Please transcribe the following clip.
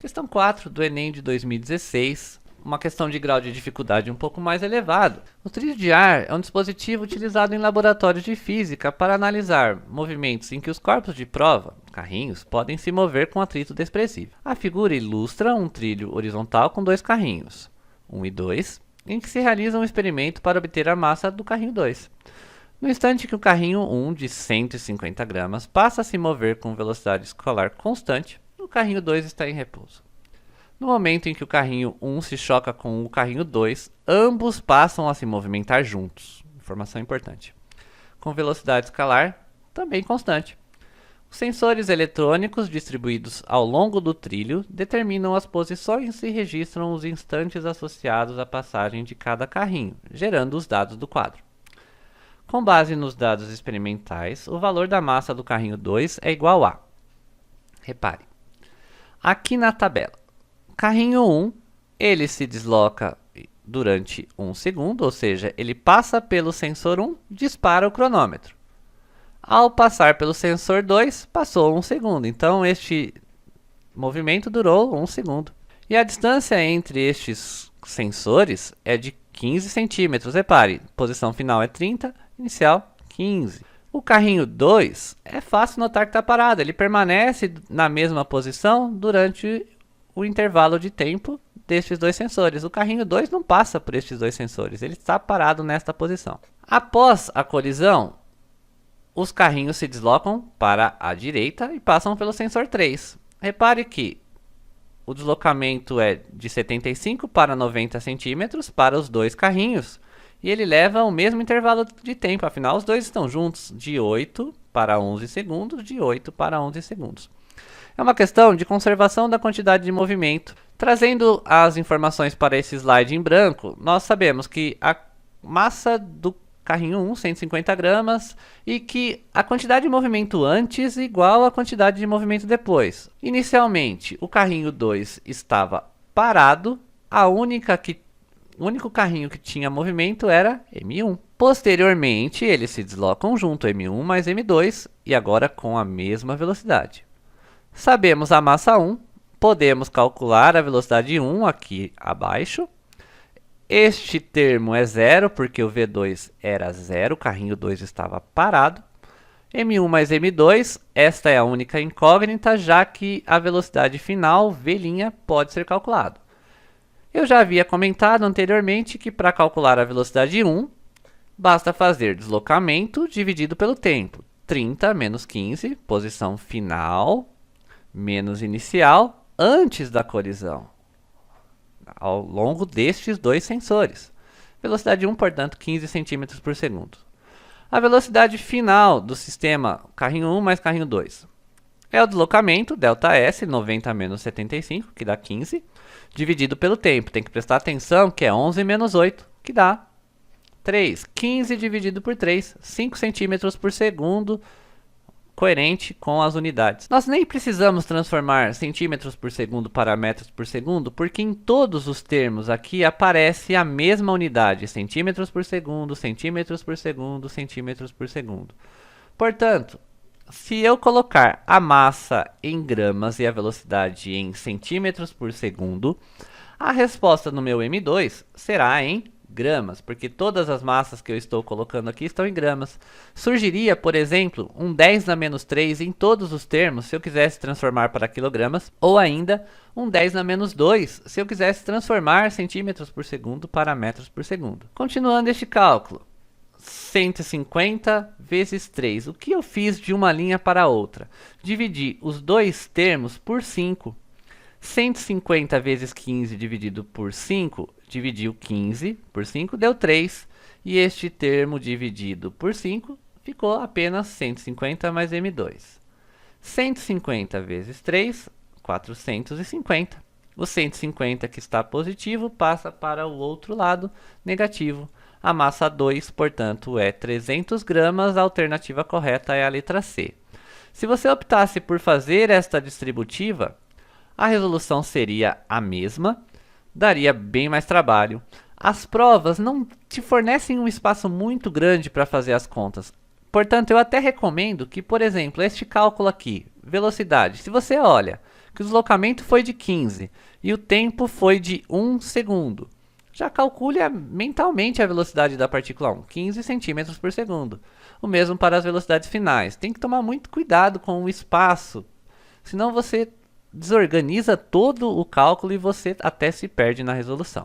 Questão 4 do Enem de 2016, uma questão de grau de dificuldade um pouco mais elevado. O trilho de ar é um dispositivo utilizado em laboratórios de física para analisar movimentos em que os corpos de prova, carrinhos, podem se mover com atrito desprezível. A figura ilustra um trilho horizontal com dois carrinhos, 1 e 2, em que se realiza um experimento para obter a massa do carrinho 2. No instante que o carrinho 1, de 150 gramas, passa a se mover com velocidade escalar constante, o carrinho 2 está em repouso. No momento em que o carrinho 1 se choca com o carrinho 2, ambos passam a se movimentar juntos. Informação importante. Com velocidade escalar também constante. Os sensores eletrônicos distribuídos ao longo do trilho determinam as posições e registram os instantes associados à passagem de cada carrinho, gerando os dados do quadro. Com base nos dados experimentais, o valor da massa do carrinho 2 é igual a... Repare, aqui na tabela, carrinho 1, ele se desloca durante 1 segundo, ou seja, ele passa pelo sensor 1, dispara o cronômetro. Ao passar pelo sensor 2, passou 1 segundo, então este movimento durou 1 segundo. E a distância entre estes sensores é de 15 centímetros. Repare, posição final é 30, inicial 15. O carrinho 2 é fácil notar que está parado, ele permanece na mesma posição durante o intervalo de tempo destes dois sensores. O carrinho 2 não passa por estes dois sensores, ele está parado nesta posição. Após a colisão, os carrinhos se deslocam para a direita e passam pelo sensor 3. Repare que o deslocamento é de 75 para 90 centímetros para os dois carrinhos. E ele leva o mesmo intervalo de tempo, afinal os dois estão juntos, de 8 para 11 segundos, de 8 para 11 segundos. É uma questão de conservação da quantidade de movimento. Trazendo as informações para esse slide em branco, nós sabemos que a massa do carrinho 1, 150 gramas, e que a quantidade de movimento antes é igual à quantidade de movimento depois. Inicialmente, o carrinho 2 estava parado, o único carrinho que tinha movimento era M1. Posteriormente, eles se deslocam junto, M1 mais M2, e agora com a mesma velocidade. Sabemos a massa 1, podemos calcular a velocidade 1 aqui abaixo. Este termo é zero, porque o V2 era zero, o carrinho 2 estava parado. M1 mais M2, esta é a única incógnita, já que a velocidade final, V', pode ser calculado. Eu já havia comentado anteriormente que para calcular a velocidade 1, basta fazer deslocamento dividido pelo tempo. 30 menos 15, posição final, menos inicial, antes da colisão, ao longo destes dois sensores. Velocidade 1, portanto, 15 cm por segundo. A velocidade final do sistema carrinho 1 mais carrinho 2 é o deslocamento, ΔS, 90 menos 75, que dá 15, dividido pelo tempo. Tem que prestar atenção que é 11 menos 8, que dá 3. 15 dividido por 3, 5 centímetros por segundo, coerente com as unidades. Nós nem precisamos transformar centímetros por segundo para metros por segundo, porque em todos os termos aqui aparece a mesma unidade, centímetros por segundo, centímetros por segundo, centímetros por segundo. Portanto, se eu colocar a massa em gramas e a velocidade em centímetros por segundo, a resposta no meu M2 será em gramas, porque todas as massas que eu estou colocando aqui estão em gramas. Surgiria, por exemplo, um 10 na menos 3 em todos os termos se eu quisesse transformar para quilogramas, ou ainda um 10 na menos 2 se eu quisesse transformar centímetros por segundo para metros por segundo. Continuando este cálculo, 150 vezes 3. O que eu fiz de uma linha para outra? Dividi os dois termos por 5. 150 vezes 15 dividido por 5, dividiu 15 por 5, deu 3. E este termo dividido por 5 ficou apenas 150 mais M2. 150 vezes 3, 450. O 150 que está positivo passa para o outro lado, negativo. A massa 2, portanto, é 300 gramas, a alternativa correta é a letra C. Se você optasse por fazer esta distributiva, a resolução seria a mesma, daria bem mais trabalho. As provas não te fornecem um espaço muito grande para fazer as contas. Portanto, eu até recomendo que, por exemplo, este cálculo aqui, velocidade, se você olha que o deslocamento foi de 15 e o tempo foi de 1 segundo. Já calcule mentalmente a velocidade da partícula 1, 15 centímetros por segundo. O mesmo para as velocidades finais. Tem que tomar muito cuidado com o espaço, senão você desorganiza todo o cálculo e você até se perde na resolução.